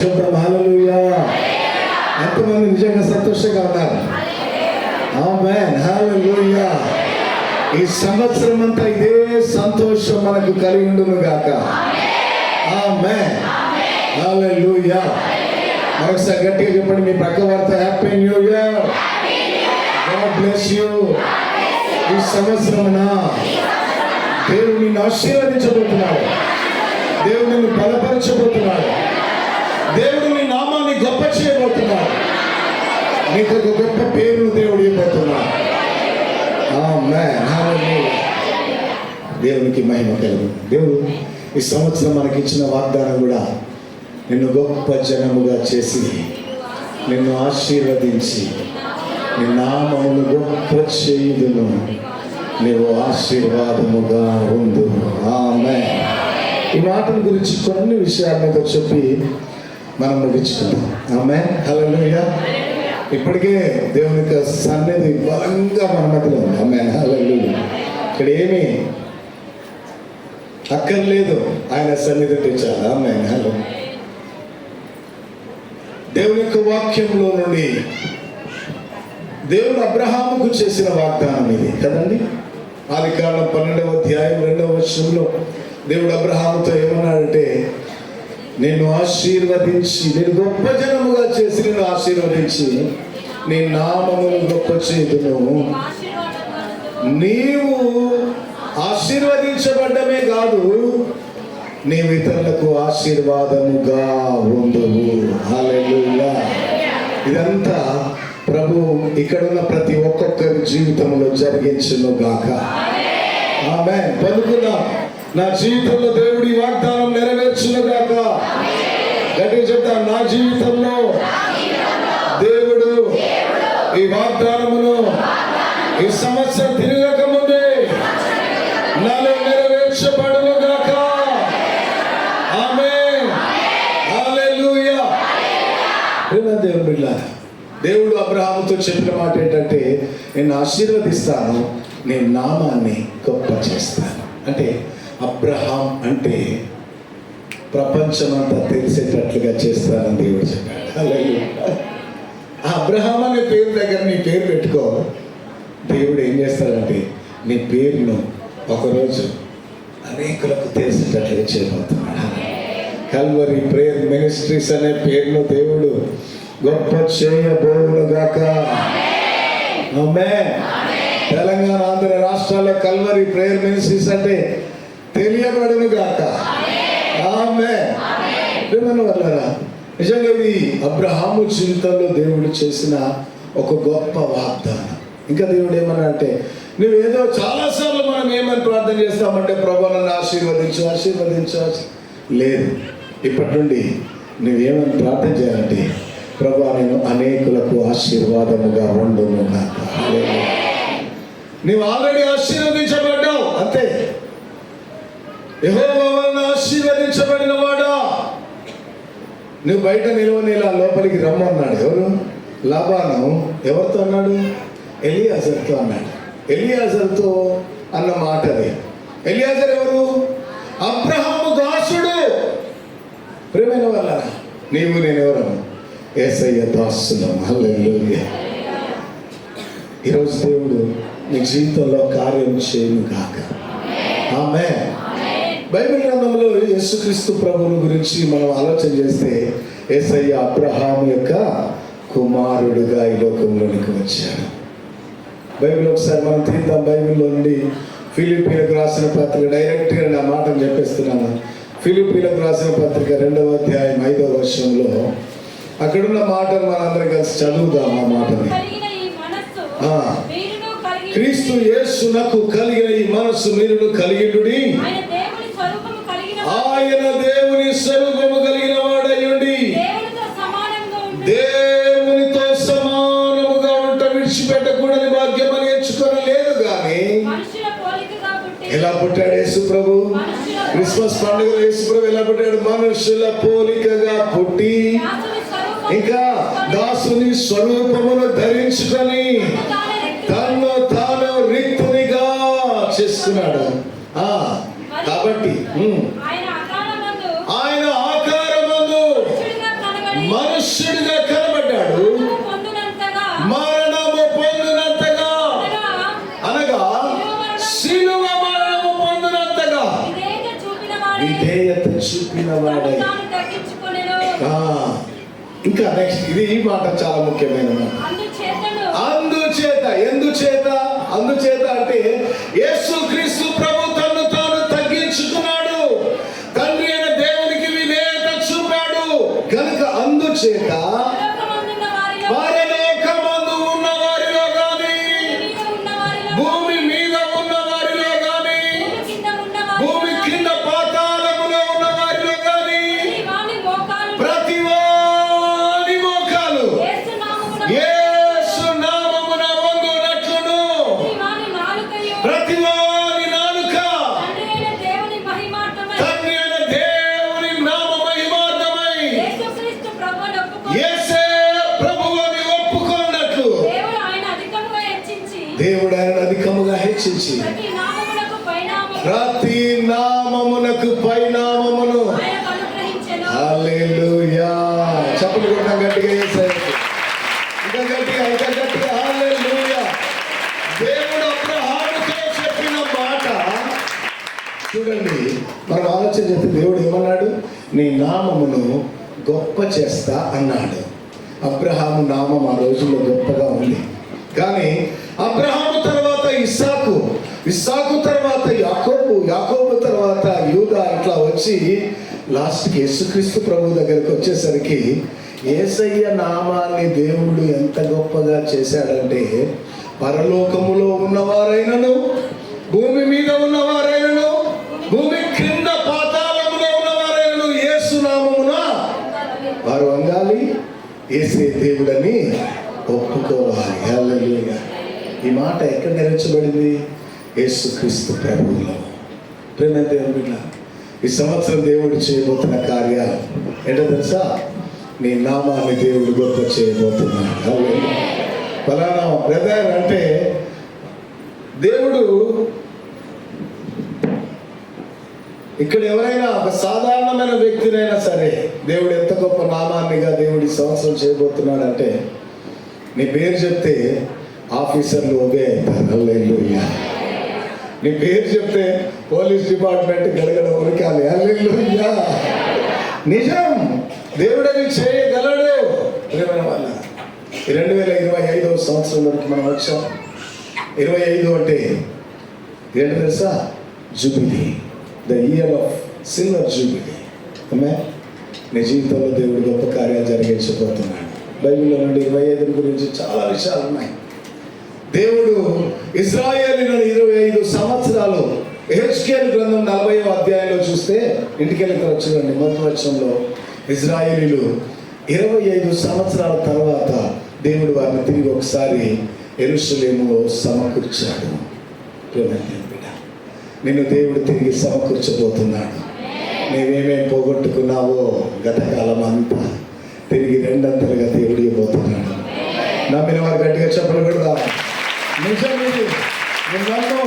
హల్లెలూయా. ఎంతమంది నిజంగా సంతోషంగా ఉన్నారు? ఆమేన్. హల్లెలూయా. ఈ సంవత్సరం అంతా ఇదే సంతోషం మనకు కలిగి ఉండును గాక. ఆమేన్. హల్లెలూయా. మరొకసారి గట్టిగా చెప్పండి మీ పక్క వారితో happy new year. God bless you. ఈ సంవత్సరమున దేవుడు నిన్ను ఆశీర్వదించబోతున్నాడు. దేవుడు నిన్ను బలపరచబోతున్నాడు. దేవుడు నీ నామాన్ని గొప్ప చేయబోతున్నాడు. నీకు ఒక గొప్ప పేరును దేవుడు ఇవ్వబోతున్నాడు. ఆమేన్. హల్లెలూయా. దేవునికి మహిమ కలుగు. దేవుడు ఈ సంవత్సరం మనకి ఇచ్చిన వాగ్దానం కూడా నిన్ను గొప్ప జనముగా చేసి నిన్ను ఆశీర్వదించి నీ నామమును గొప్ప చేయుదును, నీవు ఆశీర్వాదముగా ఉండు. ఆమేన్. ఈ మాటల గురించి కొన్ని విషయాలతో చెప్పి మనం ముగించుకుందాం. ఆమేన్. హల్లెలూయా. ఇప్పటికే దేవుని యొక్క సన్నిధి బలంగా మన మధ్యలో ఉంది. ఆమేన్. హల్లెలూయా. ఇక్కడ ఏమీ అక్కర్లేదు, ఆయన సన్నిధి తెచ్చాలి. ఆమేన్. హల్లెలూయా. దేవుని యొక్క వాక్యంలో నుండి దేవుడు అబ్రహాముకు చేసిన వాగ్దానం ఇది కదండి. ఆదికాండం 12వ అధ్యాయం 2వ వచనంలో దేవుడు అబ్రహాముతో ఏమన్నాడంటే, నిన్ను ఆశీర్వదించి నేను గొప్ప జనముగా చేసి నిన్ను ఆశీర్వదించి నీ నామమును గొప్ప చేయుదును, నీవు ఆశీర్వదించబడ్డమే కాదు నీవు ఇతరులకు ఆశీర్వాదముగా ఉండువు. హల్లెలూయా. ఇదంతా ప్రభు ఇక్కడున్న ప్రతి ఒక్కొక్కరి జీవితంలో జరిగించును గాక. ఆమేన్. పలుకున్నాం, నా జీవితంలో దేవుడి వాగ్దానం నెరవేర్చును గాక. గట్టిగా చెప్తాను, నా జీవితంలో దేవుడు ఈ వాగ్దానమును ఈ సంవత్సరం తిరగక ముందే నాలో నెరవేర్చబడును గాక. ఆమేన్. హల్లెలూయా. దేవుని బిడ్డలారా, దేవుడు అబ్రహాముతో చెప్పిన మాట ఏంటంటే, నేను ఆశీర్వదిస్తాను, నేను నామాన్ని గొప్ప చేస్తాను. అంటే అబ్రహాం అంటే ప్రపంచమంతా తెలిసేటట్లుగా చేస్తానని దేవుడు చెప్పాడు. హల్లెలూయా. ఆ అబ్రహాం అనే పేరు దగ్గర నీ పేరు పెట్టుకో, దేవుడు ఏం చేస్తాడంటే నీ పేరును ఒకరోజు అనేకులకు తెలిసేటట్లుగా చేయబోతున్నాడు. కల్వరి ప్రేయర్ మినిస్ట్రీస్ అనే పేరును దేవుడు గొప్ప చేయబోవును గాక. ఆమేన్. తెలంగాణ ఆంధ్ర రాష్ట్రాల్లో కల్వరి ప్రేయర్ మినిస్ట్రీస్ అంటే తెలియబడును గాక. ఆమేన్. వల్లరా నిజంగా ఇది అబ్రహాము జీవితంలో దేవుడు చేసిన ఒక గొప్ప వాగ్దానం. ఇంకా దేవుడు ఏమన్నా అంటే, నువ్వేదో చాలాసార్లు మనం ఏమని ప్రార్థన చేస్తామంటే, ప్రభు నన్ను ఆశీర్వదించు ఆశీర్వదించు లేదు. ఇప్పటి నుండి నువ్వేమని ప్రార్థన చేయాలంటే, ప్రభు నేను అనేకులకు ఆశీర్వాదముగా ఉండును గాక. నీవు ఆల్రెడీ ఆశీర్వదించబడ్డావు అంతే. యెహోవా వలన ఆశీర్వదించబడిన వాడా. నువ్వు బయట నిలవనేలా లోపలికి రమ్మన్నాడు. ఎవరు? లాబాను. ఎవరితో అన్నాడు? ఎలియాజర్తో అన్నాడు. ఎలియాజర్తో అన్న మాట అది. ఎలియాజర్ ఎవరు? అబ్రహాము దాసుడు. ప్రేమైన వల్ల నీవు నేనెవరు? యేసయ్య దాసులం. హల్లెలూయా. ఈరోజు దేవుడు నీ జీవితంలో కార్యం చేయను గాక. ఆమేన్. బైబిల్ గ్రంథంలో యేసుక్రీస్తు ప్రభువుని గురించి మనం ఆలోచన చేస్తే, యేసయ్య అబ్రహాము యొక్క కుమారుడుగా ఈ లోకంలోనికి వచ్చాడు. బైబిల్ ఒకసారి మనం తీద్దాం. బైబిల్లో నుండి ఫిలిప్పీలకు రాసిన పత్రిక, డైరెక్ట్గా నా మాటను చెప్పేస్తున్నాను. ఫిలిప్పీలకు రాసిన పత్రిక 2వ అధ్యాయం 5వ వచనంలో అక్కడున్న మాటను మనందరం కలిసి చదువుదాం. ఆ మాటని, క్రీస్తు యేసునకు కలిగిన ఈ మనస్సు మీరును కలిగియుండుడి, ఆయన దేవుని స్వరూపము కలిగిన వాడయ్యుండి దేవునితో సమానముగా ఉంట విడిచిపెట్టకూడని భాగ్యం అని ఎంచుకొనలేదు గాని. ఎలా పుట్టాడు యేసు ప్రభు? క్రిస్మస్ పండుగ యేసు ప్రభు ఎలా పుట్టాడు? మనుషుల పోలికగా పుట్టి ఇంకా దాసుని స్వరూపమును ధరించుకొని తన్ను తాను రిక్తునిగా చేసుకున్నాడు. కాబట్టి ఆయన ఆకారమందు మనుష్యుడిగా కనబడ్డాడు. మరణము పొందినంతగా అనగా శిలువ మరణము పొందినంతగా విధేయత చూపిన వాడై. ఇంకా నెక్స్ట్ ఇది ఈ మాట చాలా ముఖ్యమైన మాట. అందుచేత అంటే యేసుక్రీస్తు ప్రభు తను తాను తగ్గించుకున్నాడు, తండ్రి అయిన దేవునికి విధేయత చూపాడు కనుక అందుచేత పరలోకమందు ఉన్న వారిలో గాని, భూమి మీద ఉన్న వారిలో గాని, భూమి కింద పాతాళములో ఉన్న వారిలో గాని ప్రతి వాని మోకాలు యేసు నామమున వంగునట్లును, ప్రతి వాని నాలుక తండ్రి అయిన దేవుని నామ మహిమార్థమై యేసే ప్రభువుని ఒప్పుకొన్నట్లు దేవుడు ఆయన అధికముగా హెచ్చించి ప్రతి నామమునకు పైనామమును హల్లెలూయా. చప్పట్లు కొట్టాం గట్టిగా, యేసయ్యకు ఇంకా గట్టిగా హల్లెలూయా. దేవుడు అబ్రహాముతో చెప్పిన మాట చూడండి, మనం ఆలోచన చేస్తే దేవుడు ఏమన్నాడు? నీ నామమును గొప్ప చేస్తా అన్నాడు. అబ్రహాము నామం ఆ రోజుల్లో గొప్పగా ఉంది. కానీ అబ్రహాము తర్వాత ఇస్సాకు తర్వాత యాకోబు తర్వాత యూదా ఇట్లా వచ్చి లాస్ట్కి యేసుక్రీస్తు ప్రభు దగ్గరికి వచ్చేసరికి యేసయ్య నామాన్ని దేవుడు ఎంత గొప్పగా చేశాడంటే పరలోకములో ఉన్నవారైనను, భూమి మీద ఉన్నవారైనను, భూమి క్రింద పాతాళములో ఉన్నవారైనను యేసు నామమున వారు వంగాలి, యేసే దేవుడని ఒప్పుకోవాలి. హల్లెలూయా. ఈ మాట ఎక్కడ నెరవేర్చబడింది? యేసుక్రీస్తు ప్రభువులో. ప్రేమ దేవుని బిడ్డ, ఈ సంవత్సరం దేవుడు చేయబోతున్న కార్యాలు ఏంటో తెలుసా? నీ నామాన్ని దేవుడు గొప్ప చేయబోతున్నాడు. హల్లెలూయా. ఫలానా బ్రదర్ అంటే దేవుడు ఇక్కడ ఎవరైనా ఒక సాధారణమైన వ్యక్తినైనా సరే దేవుడు ఎంత గొప్ప నామాన్నిగా దేవుడి సంవత్సరం చేయబోతున్నాడంటే నీ పేరు చెప్తే ఆఫీసర్లు ఒకే అవుతారు. హల్లెలూయా. నీ పేరు చెప్తే పోలీస్ డిపార్ట్మెంట్ గడగడ ఉరకాలి. హల్లెలూయా. నిజం, దేవుడు అది చేయగలడు. ప్రేమైన వాళ్ళ 2025వ సంవత్సరంలోకి మనం వచ్చాం. 25 అంటే ఏంటి తెలుసా? Jubilee, the year of silver jubilee. నీ జీవితంలో దేవుడు గొప్ప కార్యాలు జరిగించబోతున్నాడు. బైబిల్లో నుండి 25 గురించి చాలా విషయాలు ఉన్నాయి. దేవుడు ఇశ్రాయేలును 25 సంవత్సరాలు యెహెజ్కేలు గ్రంథం 40వ అధ్యాయంలో చూస్తే, ఇంటికి వెళ్ళి చూడండి, మొదటి వచనంలో ఇశ్రాయేలీలు 25 సంవత్సరాల తర్వాత దేవుడు వారిని తిరిగి ఒకసారి యెరూషలేములో సమకూర్చాడు. నిన్ను దేవుడు తిరిగి సమకూర్చబోతున్నాడు. నీవేమేం పోగొట్టుకున్నావో గతకాలం అంతా తిరిగి రెండంతలుగా దేవుడు ఇవ్వబోతున్నాడు. నమ్మిన వారు గట్టిగా చెప్పలు కూడా నిజం ఇది. నువ్వు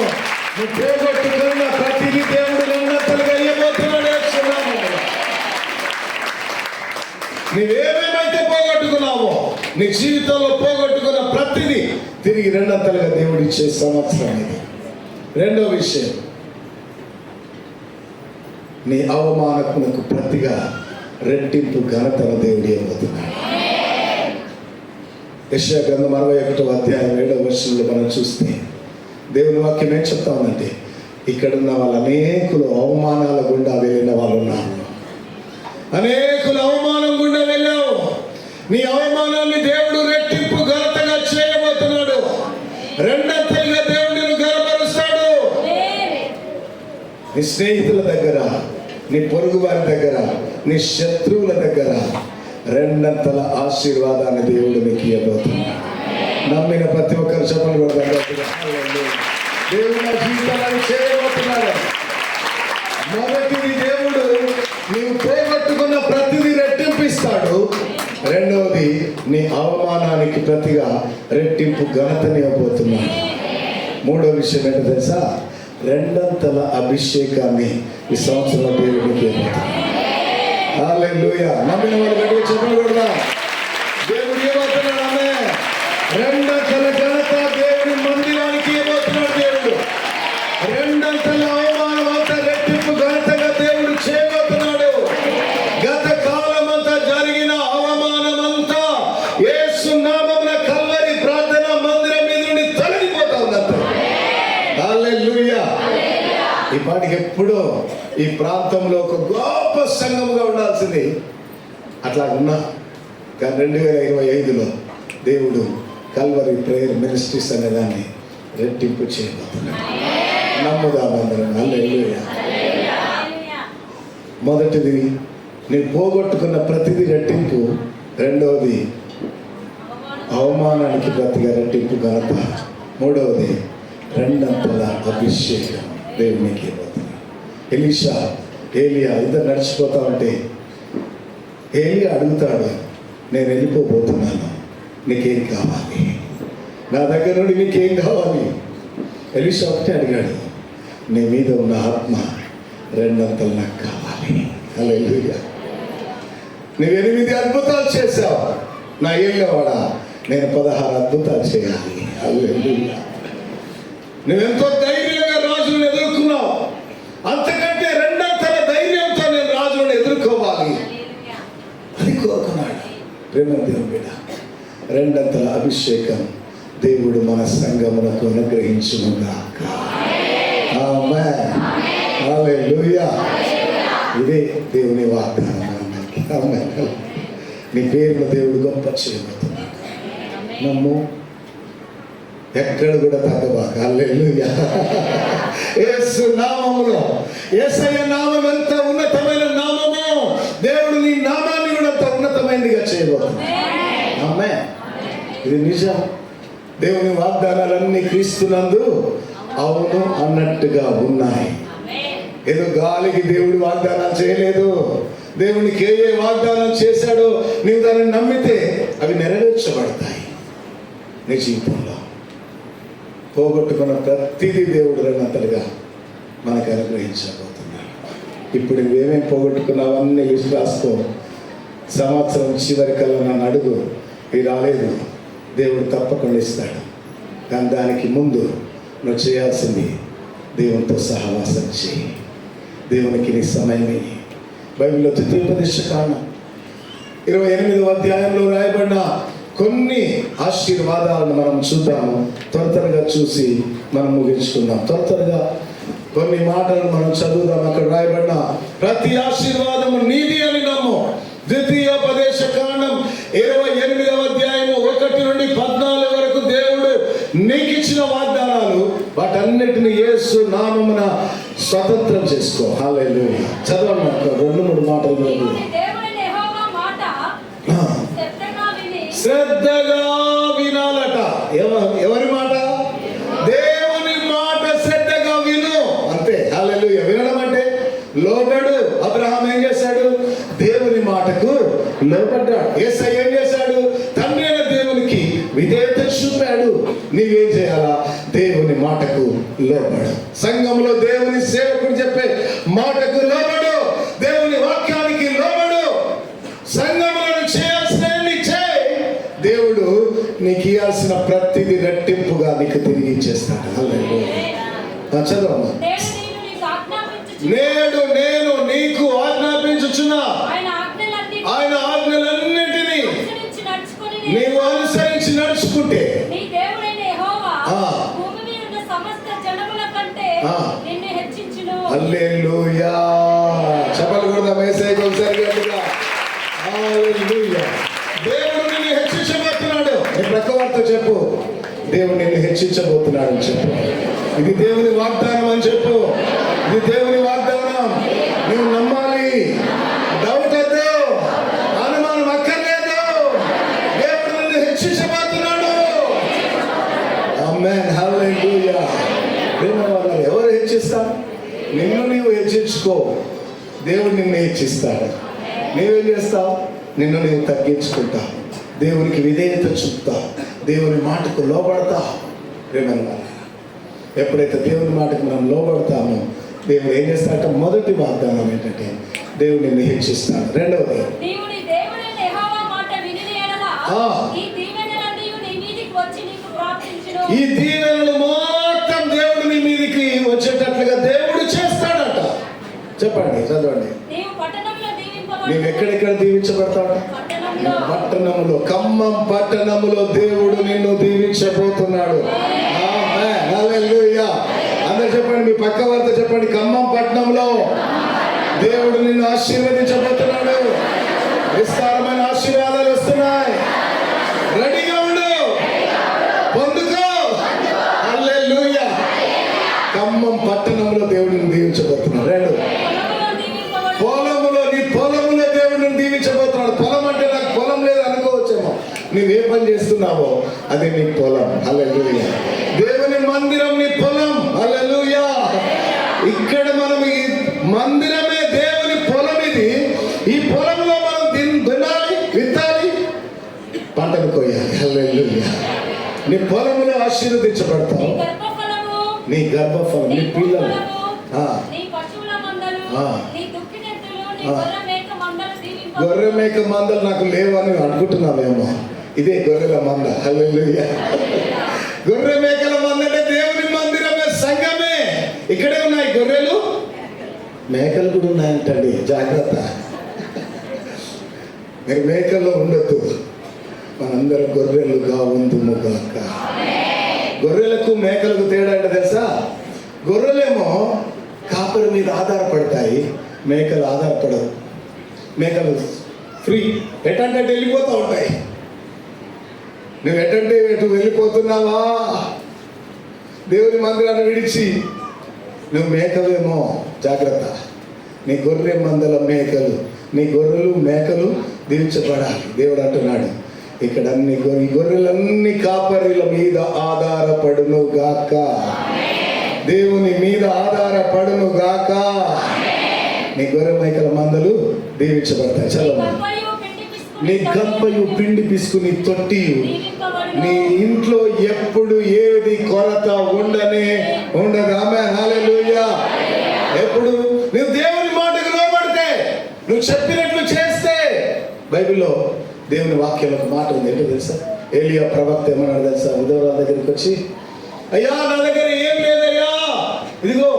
పోగొట్టుకున్న ప్రతిదీ దేవుడు రెండంతలుగా ఇవ్వబోతున్నాడు. నీవేమేమైతే పోగొట్టుకున్నావో, నీ జీవితంలో పోగొట్టుకున్న ప్రతిదీ తిరిగి రెండంతలుగా దేవుడు ఇచ్చే సంవత్సరం ఇది. రెండో విషయం, నీ అవమానకులకు ప్రతిగా రెట్టింపు ఘనతను దేవుడు ఇవ్వబోతున్నాడు. యెషయా గ్రంథం 61వ అధ్యాయం 7వ వచనంలో మనం చూస్తే దేవుని వాక్యం ఏం చెప్తా ఉందంటే, ఇక్కడున్న వాళ్ళు అనేకులు అవమానాల గుండా వెళ్ళిన వాళ్ళు ఉన్నారు. అనేకులు అవమానం గుండా వెళ్ళావు. నీ అవమానాన్ని దేవుడు రెట్టింపు ఘనతగా చేయబోతున్నాడు. రెండంతలుగా దేవుడు నిన్ను ఘనపరుస్తాడు. నీ స్నేహితుల దగ్గర, నీ పొరుగు వారి దగ్గర, నీ శత్రువుల దగ్గర రెండంతల ఆశీర్వాదాన్ని దేవుడు నీకు ఇవ్వబోతున్నాడు. నమ్మిన ప్రతి ఒక్కరు చెప్పలు కూడా దేవుడు నా జీవితాన్ని చేయబోతున్నాడు. మొదటిది, దేవుడు నీవు పోగొట్టుకున్న ప్రతిదీ రెట్టింపిస్తాడు. రెండవది, నీ అవమానానికి ప్రతిగా రెట్టింపు ఘనతని ఇవ్వబోతున్నాడు. మూడో విషయం ఏంటో తెలుసా? రెండంతల అభిషేకాన్ని ఈ సంవత్సరంలో దేవుడికి ఇవ్వబోతున్నాడు. హల్లెలూయా. నమ్మిన వాళ్ళు గట్టిగా చెప్పలు కొడదాం. దేవుడు ఏమవుతున్నాడు? ఆమె రెండంతల ఘనత దేవుని మందిరానికి ఏమవుతున్నాడు? దేవుడు రెండంతల అవమానం అంతా రెట్టింపు ఘనతగా దేవుడు చేయబోతున్నాడు. గత కాలం అంతా జరిగిన అవమానం అంతా యేసు నామమున కల్వరి ప్రార్థన మందిరం మీద నుండి తొలగిపోతా ఉందంట. హల్లెలూయా. ఈ పాటికి ఎప్పుడో ఈ ప్రాంతంలో ఒక గొప్ప సంఘముగా ఉండాల్సింది. అట్లా ఉన్నా కానీ 2025లో దేవుడు కల్వరి ప్రేయర్ మినిస్ట్రీస్ అనే దాన్ని రెట్టింపు చేయబోతున్నాడు. నమ్ముదాం అందరం. హల్లెలూయా. మొదటిది నేను పోగొట్టుకున్న ప్రతిదీ రెట్టింపు. రెండవది అవమానానికి ప్రతిగా రెట్టింపు ఘనత. మూడవది రెండంతల అభిషేకం దేవునికి ఇవ్వబోతున్నాడు. ఎలీషా ఏలియా ఇద్దరు నడిచిపోతా ఉంటే ఏలియా అడుగుతాడు, నేను వెళ్ళిపోబోతున్నాను, నీకేం కావాలి? నా దగ్గర నుండి నీకేం కావాలి? ఎలీషా ఒకటే అడిగాడు, నీ మీద ఉన్న ఆత్మ రెండంతలు నాకు కావాలి. హల్లెలూయా. నువ్వు 8 అద్భుతాలు చేశావు, నా ఏలినవాడా నేను 16 అద్భుతాలు చేయాలి. హల్లెలూయా. నువ్వెంతో ధైర్యంగా రాజులను ఎదుర్కొన్నావు, అంతకంటే రెండంతల ధైర్యంతో నేను రాజులను ఎదుర్కోవాలి అని కోరుకున్నాడు. ప్రేమ దేవుని బిడ్డ, రెండంతల అభిషేకం దేవుడు మన సంఘమునకు అనుగ్రహించునుగాక. ఆమేన్. హల్లెలూయా. ఇదే దేవుని వాగ్దానం. ఆమేన్. నీ పేరును దేవుడు గొప్ప చేయబోతున్నాడు. నమ్ము, ఎక్కడ కూడా తగ్గబాక. హల్లెలూయా. యేసు నామములో, యేసయ్య నామం ఎంత ఉన్నతమైన నామమో దేవుడు నీ నామాన్ని కూడా అంత ఉన్నతమైనదిగా చేయబోతున్నాడు. ఆమేన్. ఇది నిజం. దేవుని వాగ్దానాలన్నీ క్రీస్తునందు అవును అన్నట్టుగా ఉన్నాయి. ఏదో గాలికి దేవుడు వాగ్దానాలు చేయలేదు. దేవునికి ఏ వాగ్దానం చేశాడో నీవు దాన్ని నమ్మితే అవి నెరవేర్చబడతాయి. నీ జీవితంలో పోగొట్టుకున్న ప్రతిదీ దేవుడు రెండంతలుగా మనకు అనుగ్రహించబోతున్నాడు. ఇప్పుడు నువ్వేమేమి పోగొట్టుకున్నావన్నీ లిస్ట్ రాసుకో. సంవత్సరం చివరికల్లా నన్ను అడుగు, ఇది రాలేదు, దేవుడు తప్పకుండా ఇస్తాడు. కానీ దానికి ముందు నువ్వు చేయాల్సింది దేవునితో సహవాసం చేయి. దేవునికి నీ సమయమే. బైబిల్లో ద్వితీయోపదేశ కాండం 28వ అధ్యాయంలో రాయబడిన కొన్ని ఆశీర్వాదాలను మనం చూద్దాము. త్వరగా చూసి మనం ముగించుకుందాం. త్వరగా కొన్ని మాటలను మనం చదువుదాం. అక్కడ రాయబడిన ప్రతి ఆశీర్వాదము నీది అని నమ్ము. ద్వితీయోపదేశ కాండం 28వ అధ్యాయము 1 నుండి 14 వరకు దేవుడు నీకు ఇచ్చిన వాగ్దానాలు, వాటన్నిటిని యేసు నామమున స్వతంత్రం చేసుకో. హల్లెలూయా. చదవండి. 2-3 మాటలు శ్రద్ధగా వినాలట. ఎవరి మాట? దేవుని మాట శ్రద్ధగా విను. అంతే. హల్లెలూయా. వినడం అంటే లోబడు. అబ్రహాం ఏం చేశాడు? దేవుని మాటకు లోబడ్డాడు. యేసయ్య ఏం చేశాడు? తండ్రి అయిన దేవునికి విధేయత చూపాడు. నీవేం చేయాలా? దేవుని మాటకు లోబడు. సంఘంలో దేవుని సేవకుడు చెప్పే మాటకు లోబడు. దేవుని వాక్యానికి లోబడు. సంఘంలో చేయాల్సిన దేవుడు నీకు ఇవ్వాల్సిన ప్రతిదీ రెట్టింపుగా నీకు తిరిగి ఇచ్చేస్తాడు. చదవమ్మా. నేడు నేను నీకు ఆజ్ఞాపించుచున్నా ఆయన ఆజ్ఞలన్నింటినీ నీవు అనుసరించి నడుచుకుంటే హల్లెలూయా. చెప్పలు కూడా యేసయ్యకు ఒకసారి గట్టిగా హల్లెలూయా. దేవుడు నిన్ను హెచ్చించబోతున్నాడు. నీ ప్రక్క వారితో చెప్పు, దేవుడు నిన్ను హెచ్చించబోతున్నాడు అని చెప్పు. ఇది దేవుని వాగ్దానం అని చెప్పు. ఇది దేవుని వాగ్దానం. నువ్వు నమ్మాలి. డౌట్ వద్దు, అనుమానం అక్కర్లేదు. దేవుడు నిన్ను హెచ్చించబోతున్నాడు. ఆమేన్. హల్లెలూయా. ఎవరు హెచ్చిస్తారు? నిన్ను నీవు హెచ్చించుకో. దేవుడు నిన్ను హెచ్చిస్తాడు. నీవేం చేస్తావు? నిన్ను నీవు తగ్గించుకుంటావు. దేవునికి విధేయత చూపుతావు. దేవుని మాటకు లోబడతావు. ప్రేమను ఎప్పుడైతే దేవుని మాటకు మనం లోబడతామో దేవుడు ఏం చేస్తాడంటే మొదటి వాగ్దానం ఏంటంటే దేవుడు నిన్ను హెచ్చిస్తాడు. రెండవది ఈ దీవెనలు మొత్తం దేవుడు నీ మీదికి వచ్చేటట్లుగా దేవుడు చేస్తాడట. చెప్పండి, చదవండి. నీవు ఎక్కడెక్కడ దీవించబడతాడు? పట్టణములో, ఖమ్మం పట్టణములో దేవుడు నిన్ను దీవించబోతున్నాడు. హల్లెలూయా. అందరూ చెప్పండి, మీ పక్క వారితో చెప్పండి, ఖమ్మం పట్టణంలో దేవుడు నిన్ను ఆశీర్వదించబోతున్నాడు. విస్తారమైన ఆశీర్వాదాలు వస్తున్నాయి. రెడీగా ఉండు, పొందుకో. హల్లెలూయా. ఖమ్మం పట్టణంలో దేవుడిని దీవించబోతున్నాడు. రెండు, పొలములో, నీ పొలములో దేవుడిని దీవించబోతున్నాడు. పొలం అంటే నాకు పొలం లేదు అనుకోవచ్చేమో. నువ్వే పని చేస్తున్నావో అదే నీ పొలం. హల్లెలూయా. దేవుని మందిరం నీ పొలం. హల్లెలూయా. ఇక్కడ మనం ఈ మందిరమే దేవుని పొలం. ఇది ఈ పొలంలో మనం దున్నాలి, విత్తాలి, పంటలు కోయాలి. హల్లెలూయా. నీ పొలములో ఆశీర్వదించబడతావు. నీ గర్భఫలం, నీ పిల్లలు, గొర్రె మేక మందలు నాకు లేవని అనుకుంటున్నావేమో. ఇదే గొర్రెల మంద. హల్లెలూయా. గొర్రె మేకల మంద అంటే దేవుని మందిరమే, సంఘమే. ఇక్కడే ఉన్నాయి గొర్రెలు, మేకలు కూడా ఉన్నాయంటండి. జాగ్రత్త, మీరు మేకల్లో ఉండొద్దు. మనందరం గొర్రెలుగా ఉందుము గాక. గొర్రెలకు మేకలకు తేడా అంటే తెలుసా? గొర్రెలేమో కాపరి మీద ఆధారపడతాయి, మేకలు ఆధారపడవు. మేకలు ఫ్రీ, ఎటంటే వెళ్ళిపోతూ ఉంటాయి. నువ్వు ఎటంటే ఎటు వెళ్ళిపోతున్నావా దేవుని మందిరాన్ని విడిచి? నువ్వు మేకవేమో, జాగ్రత్త. నీ గొర్రె మందల మేకలు, నీ గొర్రెలు మేకలు దీవించబడాలి. దేవుడు అంటున్నాడు ఇక్కడ, అన్ని గొర్రెలన్నీ కాపరిల మీద ఆధారపడును గాక. దేవుని మీద ఆధారపడును గాక. నీ గొర్రె మేకల మందలు దీవించబడతాయి. చలో. నీ గంపయు పిండి పిసుకుని తొట్టియు, నీ ఇంట్లో ఎప్పుడు ఏది కొరత ఉండదు. ఆమేన్. హల్లెలూయా. ఎప్పుడు నువ్వు దేవుని మాటకు లోబడితే, నువ్వు చెప్పినట్లు చేస్తే, బైబిల్లో దేవుని వాక్యం ఒక మాట ఉంది. ఏంటో తెలుసా? ఏలియా ప్రవక్త ఏమన్నాడు తెలుసా? విధవరాల దగ్గరికి వచ్చి, అయ్యా నా దగ్గర ఏం లేదయ్యా, ఇదిగో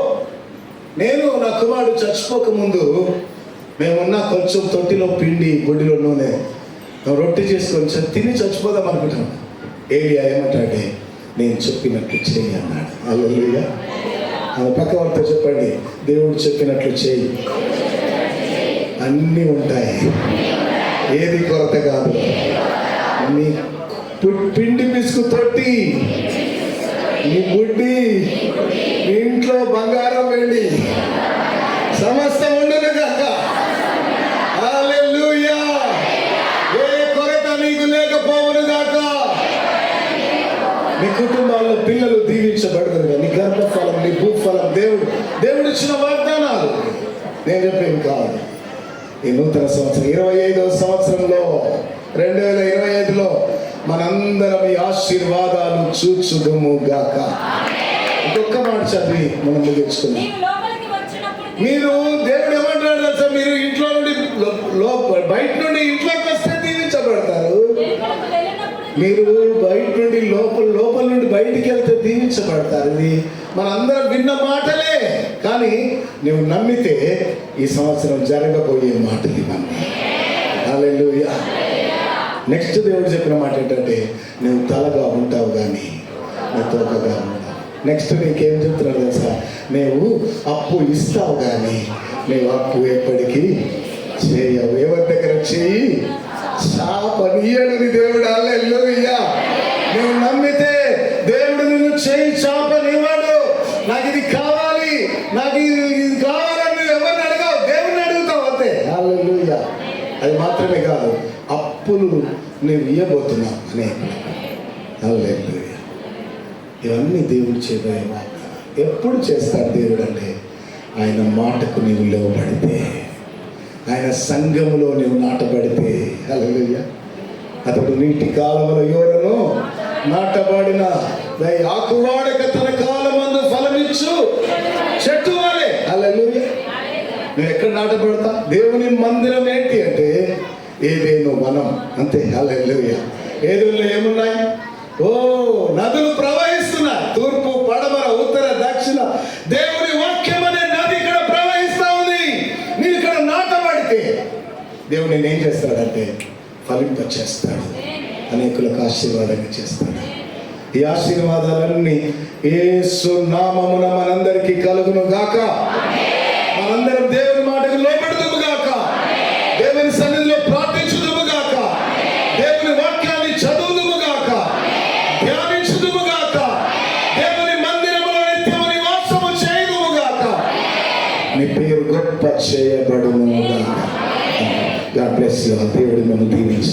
నేను నా కుమారుడు చచ్చిపోక ముందు మేమున్న కొంచెం తొట్టిలో పిండి, గుడ్డిలో నూనె, రొట్టె చేసుకొని తిని చచ్చిపోదాం అనుకుంటాను. ఏలియా ఏమంటాడే, నేను చెప్పినట్లు చేయి అన్నాడు. హల్లెలూయా. అది పక్క వాళ్ళతో చెప్పండి, దేవుడు చెప్పినట్లు చేయి, అన్నీ ఉంటాయి, ఏది కొరత కాదు. నీ పిండి పిసుకు తొట్టి, నీ గుడ్డి, నీ ఇంట్లో బంగారం, వెండి సమస్తం ఉండును గాక. హల్లెలూయా. ఏ కొరత నీకు లేకపోవును గాక. నీ కుటుంబాల్లో పిల్లలు దీవించబడుతుంది. నీ గర్భఫలం, నీ భూఫలం దేవుడు ఇచ్చిన వాగ్దానాలు, నేను చెప్పేవి కాదు. ఈ నూతన సంవత్సరం 25వ సంవత్సరంలో 2025లో మనందరం ఈ ఆశీర్వాదాలు చూచుదుము గాక. ఇంకొక మాట చదివి మనం ముగించుకున్నాం. మీరు దేవుడు ఏమంటాడు తెలుసా? మీరు ఇంట్లో నుండి బయట నుండి ఇంట్లోకి వస్తే దీవించబడతారు. మీరు బయట నుండి లోపల నుండి బయటికి వెళ్తే దీవించబడతారు. ఇది మనందరం విన్న మాటలే, కానీ నువ్వు నమ్మితే ఈ సంవత్సరం జరగబోయే మాటలు ఇవన్నీ. హల్లెలూయా. నెక్స్ట్ దేవుడు చెప్పిన మాట ఏంటంటే, నువ్వు తలగా ఉంటావు కానీ నువ్వు తోకగా ఉంటావు. నెక్స్ట్ నీకేం చెప్తున్నాడు తెలుసా? నువ్వు అప్పు ఇస్తావు కానీ నువ్వు అప్పు ఎప్పటికీ చేయవు. ఎవరి దగ్గర చేయి చాపనియడు దేవుడు. హల్లెలూయా. నువ్వు నమ్మితే దేవుడు నిన్ను చేయి చాపనివ్వడు. నాకు ఇది కావాలి, నాకు ఇది కావాలని నువ్వు ఎవరిని అడగవు, దేవుడిని అడుగుతావు అంతే. హల్లెలూయా. అది మాత్రమే కాదు, అప్పులు నువ్వు ఇవ్వబోతున్నావు అనే. హల్లెలూయా. ఇవన్నీ దేవుడు చేయబోయే మాట. ఎప్పుడు చేస్తాడు దేవుడు అంటే, ఆయన మాటకు నీవు లోబడితే, ఆయన సంఘములో నీవు నాటబడితే. హల్లెలూయా. అతడు నీటి కాలముల యోరను నాటబడిన ఆకువాడక తన కాలమందు ఫలమిచ్చు చెట్టు వలె. హల్లెలూయా. నువ్వు ఎక్కడ నాటబడతా? దేవుని మందిరం ఏంటి అంటే ఏదేనో వనం, అంతే. హల్లెలూయా. ఏదేలో ఏమున్నాయి? ఓ నదులు ప్రవహిస్తున్నాయి, తూర్పు పడమర ఉత్తర దక్షిణ. దేవుని వాక్యం అనే నది ఇక్కడ ప్రవహిస్తా ఉంది. నేను ఇక్కడ నాటబడితే దేవుడు నేను ఏం చేస్తాడంటే ఫలింప చేస్తాడు, అనేకులకు ఆశీర్వాదంగా చేస్తాడు. ఈ ఆశీర్వాదాలన్నీ యేసు నామమున మనందరికీ కలుగును గాక. మనందరం దేవుని మాటకు లోబడుదుము గాక, దేవుని సన్నిధిలో ప్రార్థించుదుము గాక, దేవుని వాక్యాన్ని చదువుదుము గాక, ధ్యానించుదుము గాక, దేవుని మందిరములో నిత్యము నివాసము చేయుదుము గాక, నీ పేరు గొప్ప చేయబడును గాక. God bless you. దేవుడు మిమ్మల్ని దీవించు.